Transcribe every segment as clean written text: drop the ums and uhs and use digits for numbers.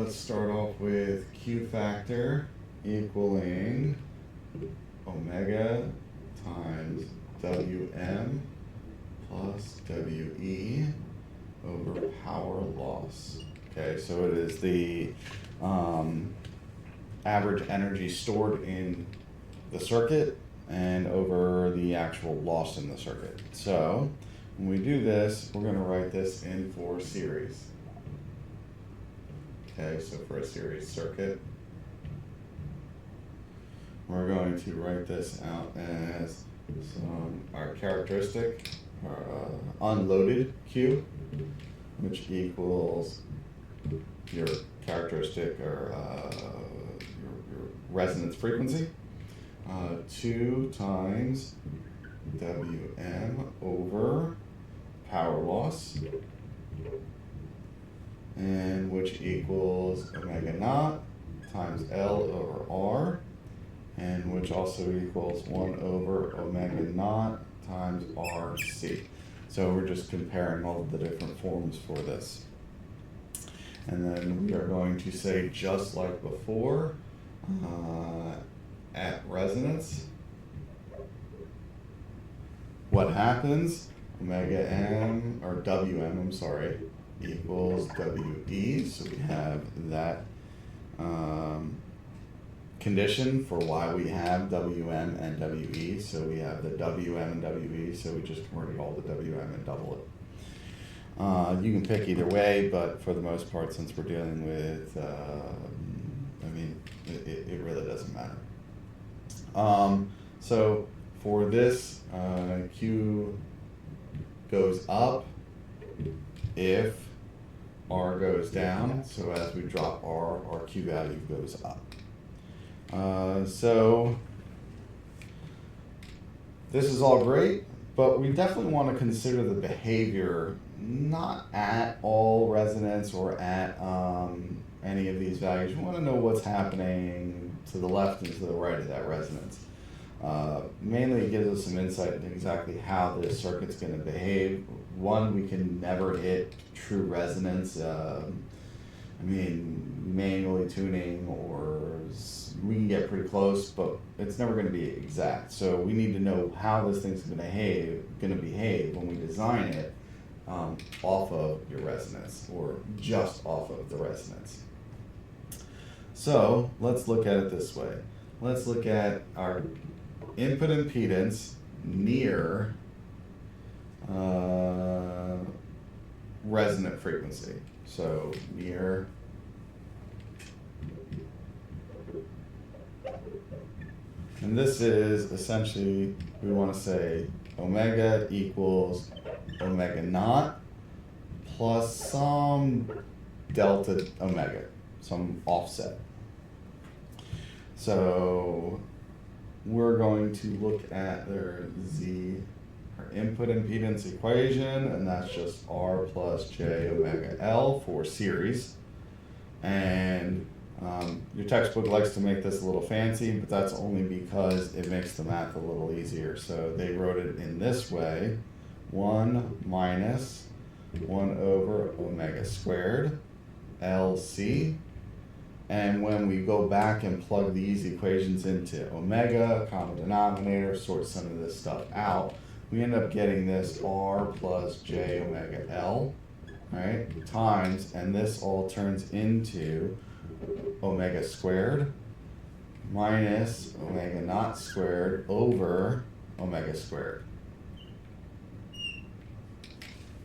let's start off with Q factor equaling omega times Wm plus We over power loss. Okay, so it is the average energy stored in the circuit and over the actual loss in the circuit. So when we do this, we're going to write this in for series. Okay, so for a series circuit, we're going to write this out as our characteristic, our unloaded Q, which equals your characteristic or your resonance frequency, 2 times Wm over power loss, and which equals omega naught times L over R, and which also equals 1 over omega naught times RC. So we're just comparing all of the different forms for this. And then we are going to say, just like before, at resonance, what happens? Omega M, or Wm, I'm sorry, equals We. So we have that condition for why we have Wm and We. So we have the Wm and We, so we just converted all the Wm and double it. You can pick either way, but for the most part, since we're dealing with, it really doesn't matter. So for this, Q goes up if R goes down. So as we drop R, our Q value goes up. So this is all great, but we definitely want to consider the behavior not at all resonance or at any of these values. We want to know what's happening to the left and to the right of that resonance. Mainly it gives us some insight into exactly how this circuit's going to behave. One, we can never hit true resonance. Manually tuning, or we can get pretty close, but it's never going to be exact. So we need to know how this thing's going to behave when we design it off of your resonance, or just off of the resonance. So let's look at it this way. Let's look at our input impedance near resonant frequency. So near and this is essentially, we want to say omega equals omega naught plus some delta omega, some offset. So we're going to look at our input impedance equation, and that's just R plus J omega L for series. And your textbook likes to make this a little fancy, but that's only because it makes the math a little easier. So they wrote it in this way: 1 minus 1 over omega squared LC. And when we go back and plug these equations into omega, common denominator, sort some of this stuff out, we end up getting this R plus J omega L, right, times, and this all turns into omega squared minus omega naught squared over omega squared.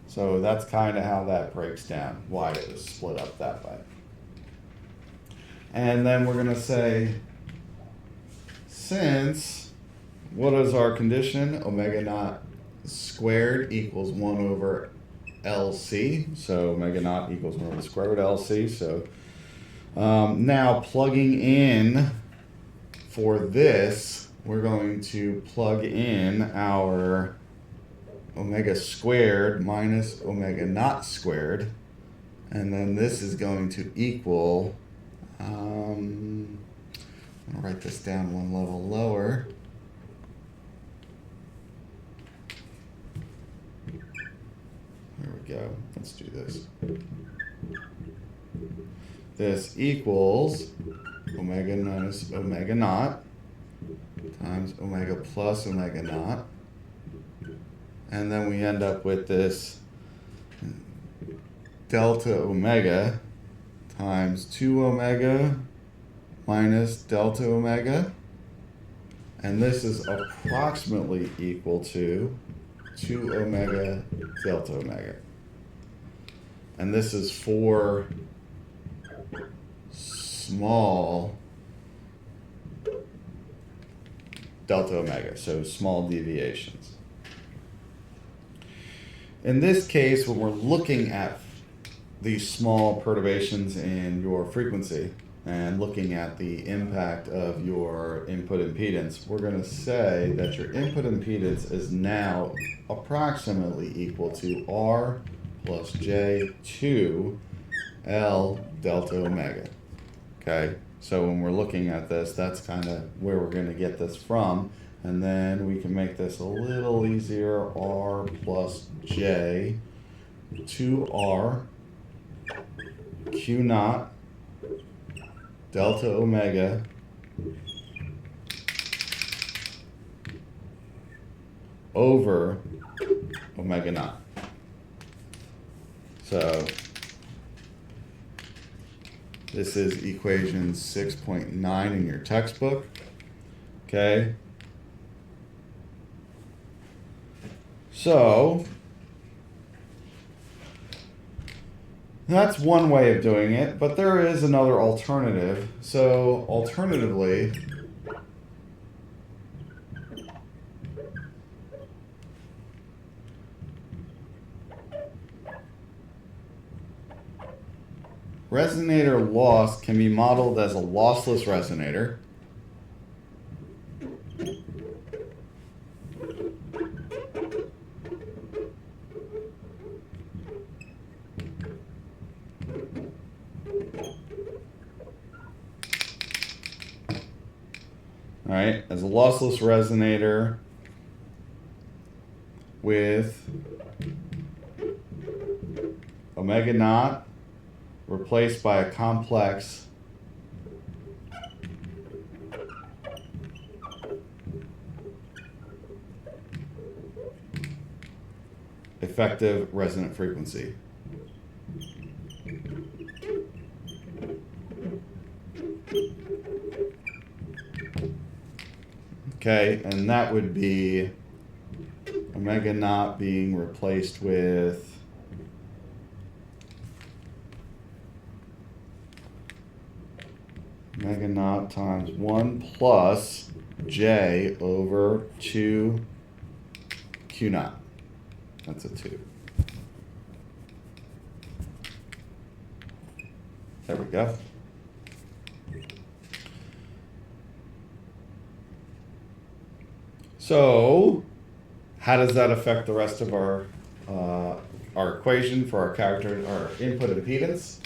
So that's kind of how that breaks down, why it was split up that way. And then we're going to say, since, what is our condition? Omega naught squared equals 1 over LC. So omega naught equals 1 over the square root of LC. So now plugging in for this, we're going to plug in our omega squared minus omega naught squared. And then this is going to equal, I'm going to write this down one level lower. There we go. Let's do this. this equals omega minus omega naught times omega plus omega naught. And then we end up with this delta omega times 2 omega minus delta omega. And this is approximately equal to 2 omega delta omega. And this is for small delta omega, so small deviations. In this case, when we're looking at these small perturbations in your frequency and looking at the impact of your input impedance, we're going to say that your input impedance is now approximately equal to R plus J 2 L delta omega. Okay, so when we're looking at this, that's kind of where we're going to get this from. And then we can make this a little easier. R plus J 2R Q naught delta omega over omega naught. So this is equation 6.9 in your textbook. Okay. So that's one way of doing it, but there is another alternative. So alternatively, resonator loss can be modeled as a lossless resonator. All right, as a lossless resonator with omega naught replaced by a complex effective resonant frequency. Okay, and that would be omega naught being replaced with omega naught times 1 plus J over 2 Q naught. That's a 2. There we go. So, how does that affect the rest of our equation for our input impedance?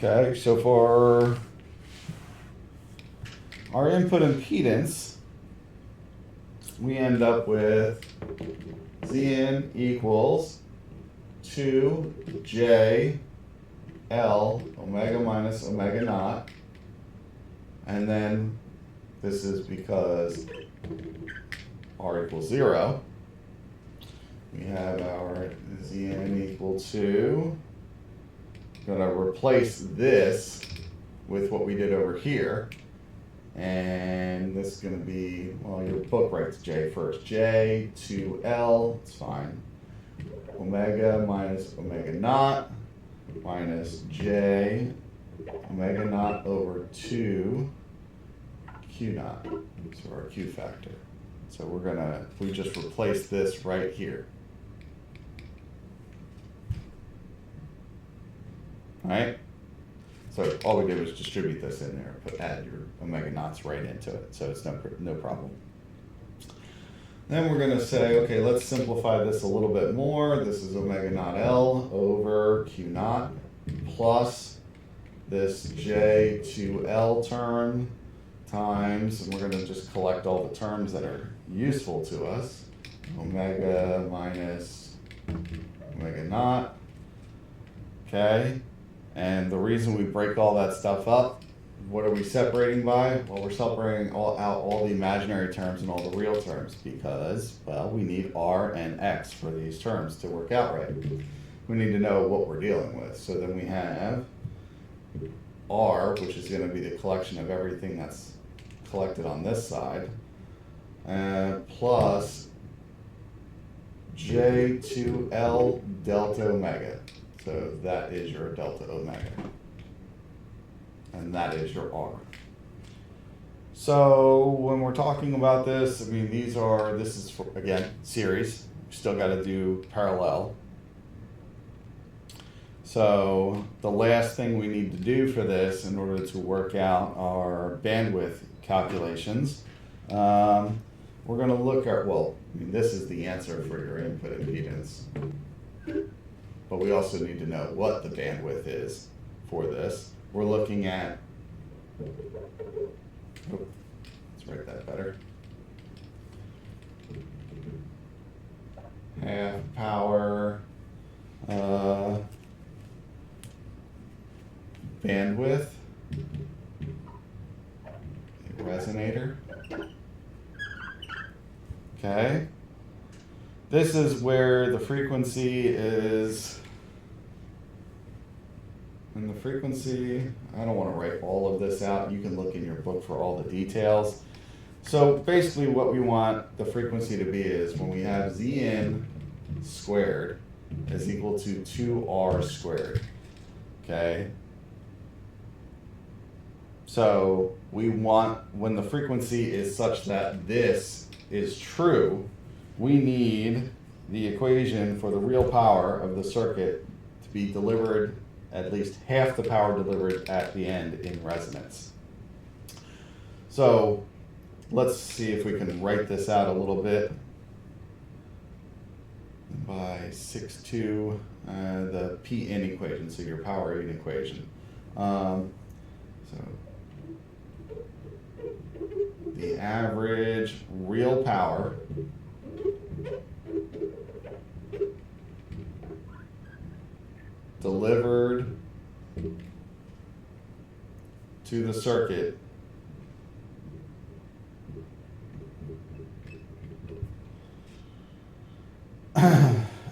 Okay, so for our input impedance, we end up with Zn equals 2J L omega minus omega naught. And then this is because R equals 0. We have our Zn equal to, going to replace this with what we did over here. And this is going to be, well, your book writes J first. J to L, it's fine. Omega minus omega naught minus J omega naught over 2 Q naught. So our Q factor. So we just replace this right here. All right? So all we did was distribute this in there, add your omega naughts right into it. So it's no problem. Then we're going to say, okay, let's simplify this a little bit more. This is omega naught L over Q naught plus this J2L term times, and we're going to just collect all the terms that are useful to us, omega minus omega naught, okay? And the reason we break all that stuff up, what are we separating by? Well, we're separating out all the imaginary terms and all the real terms because, well, we need R and X for these terms to work out right. We need to know what we're dealing with. So then we have R, which is going to be the collection of everything that's collected on this side, plus J2L delta omega. So that is your delta omega. And that is your R. So when we're talking about this, I mean, this is, for, again, series. We still got to do parallel. So the last thing we need to do for this in order to work out our bandwidth calculations, we're going to look at, well, I mean, this is the answer for your input impedance. But we also need to know what the bandwidth is for this. We're looking at, let's write that better. Half power bandwidth, a resonator. Okay. This is where the frequency is. And the frequency, I don't want to write all of this out. You can look in your book for all the details. So basically what we want the frequency to be is when we have Zn squared is equal to 2R squared. Okay? So we want, when the frequency is such that this is true, we need the equation for the real power of the circuit to be delivered, at least half the power delivered at the end in resonance. So let's see if we can write this out a little bit by 6.2, the Pn equation, so your power in equation. So the average real power delivered to the circuit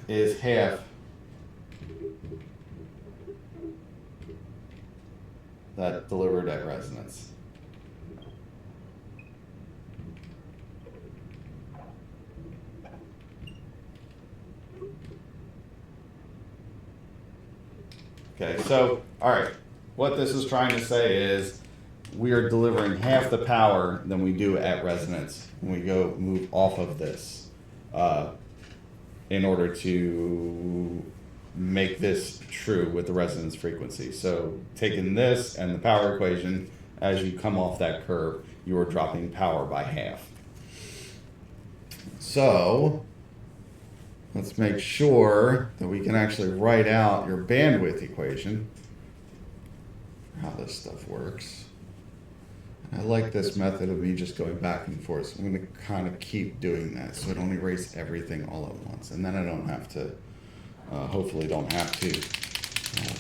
is half that delivered at resonance. Okay, so, all right, what this is trying to say is we are delivering half the power than we do at resonance when we go move off of this in order to make this true with the resonance frequency. So taking this and the power equation, as you come off that curve, you are dropping power by half. So let's make sure that we can actually write out your bandwidth equation, how this stuff works. I like this method of me just going back and forth. So I'm going to kind of keep doing that so I don't erase everything all at once. And then I don't have to, hopefully don't have to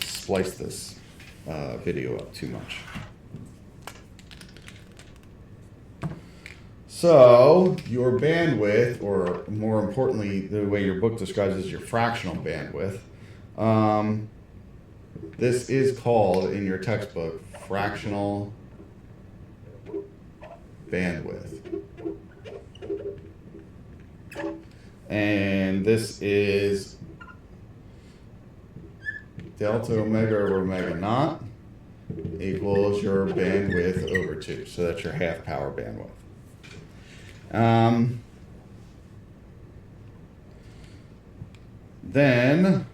splice this video up too much. So your bandwidth, or more importantly, the way your book describes it is your fractional bandwidth. This is called in your textbook fractional bandwidth. And this is delta omega over omega naught equals your bandwidth over 2. So that's your half power bandwidth. Then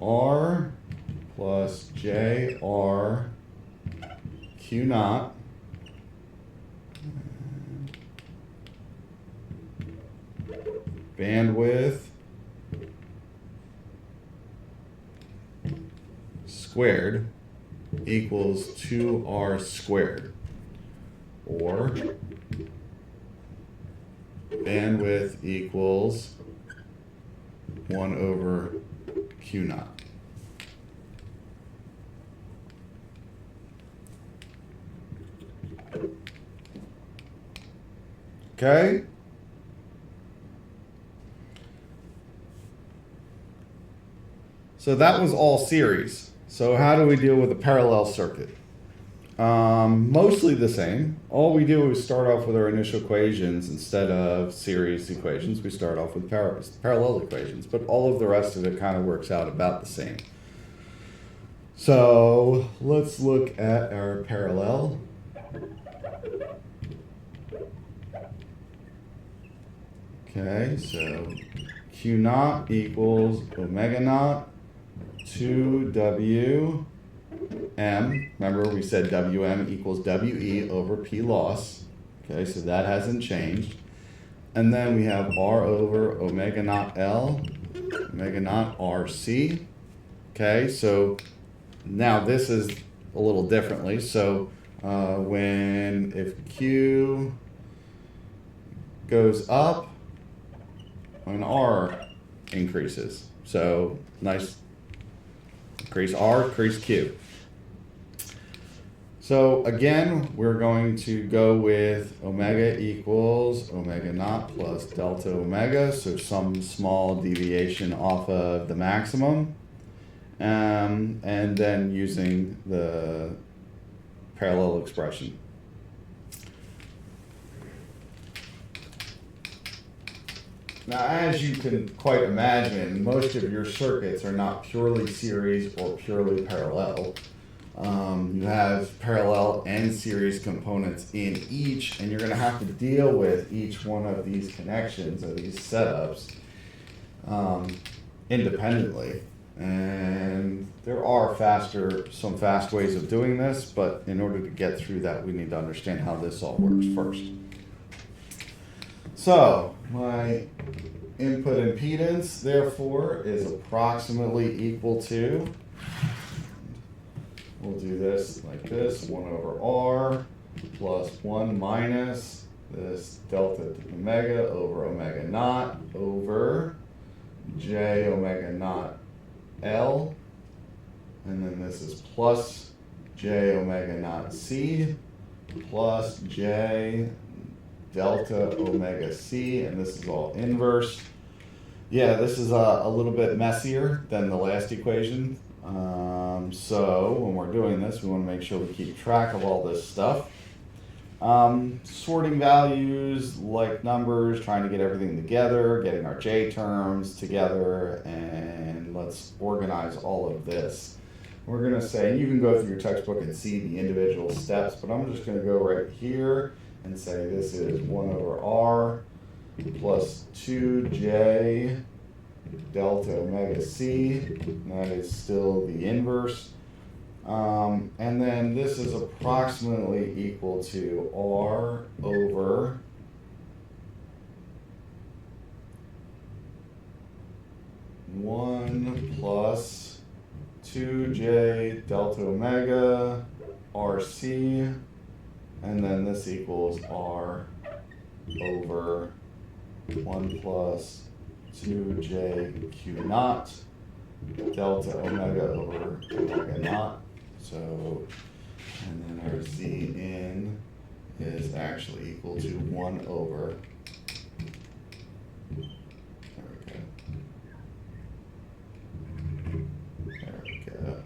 R plus JR Q naught bandwidth squared equals 2r squared, or bandwidth equals 1 over Q naught. Okay? So that was all series. So how do we deal with a parallel circuit? Mostly the same. All we do is start off with our initial equations instead of series equations. We start off with parallel equations, but all of the rest of it kind of works out about the same. So let's look at our parallel. Okay, so Q naught equals omega naught 2W M. Remember we said Wm equals We over P loss. Okay, so that hasn't changed. And then we have R over omega naught L, omega naught RC. Okay, so now this is a little differently. So if Q goes up, when R increases. So nice, increase R, increase Q. So again, we're going to go with omega equals omega naught plus delta omega, so some small deviation off of the maximum, and then using the parallel expression. Now, as you can quite imagine, most of your circuits are not purely series or purely parallel. You have parallel and series components in each, and you're going to have to deal with each one of these connections or these setups independently. And there are some fast ways of doing this, but in order to get through that, we need to understand how this all works first. So my input impedance, therefore, is approximately equal to, we'll do this like this, 1 over R plus 1 minus this delta omega over omega naught over J omega naught L, and then this is plus J omega naught C plus J delta omega C, and this is all inverse. Yeah, this is a little bit messier than the last equation. So when we're doing this, we want to make sure we keep track of all this stuff. Sorting values, like numbers, trying to get everything together, getting our J terms together, and let's organize all of this. We're going to say, you can go through your textbook and see the individual steps, but I'm just going to go right here and say this is 1 over R plus 2J delta omega C, and that is still the inverse. And then this is approximately equal to R over one plus 2J delta omega RC, and then this equals R over 1 plus 2J Q naught delta omega over omega naught. So, and then our Z in is actually equal to 1 over, there we go. There we go.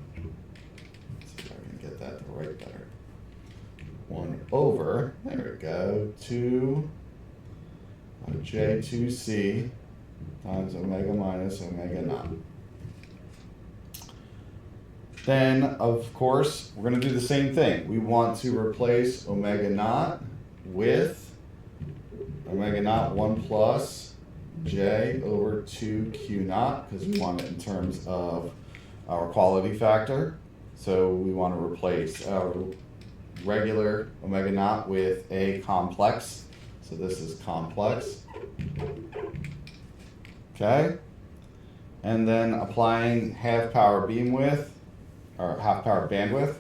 Let's see if I can get that to write better. 1 over, there we go, 2 J2C times omega minus omega naught. Then, of course, we're going to do the same thing. We want to replace omega naught with omega naught 1 plus J over 2 Q naught, because we want it in terms of our quality factor. So we want to replace our regular omega naught with a complex. So this is complex. Okay. And then applying half power beam width or half power bandwidth,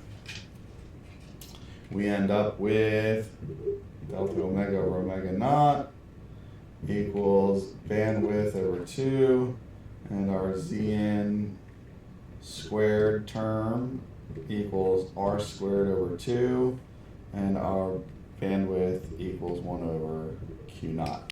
we end up with delta omega over omega naught equals bandwidth over 2, and our Zn squared term equals r squared over 2, and our bandwidth equals 1 over q naught.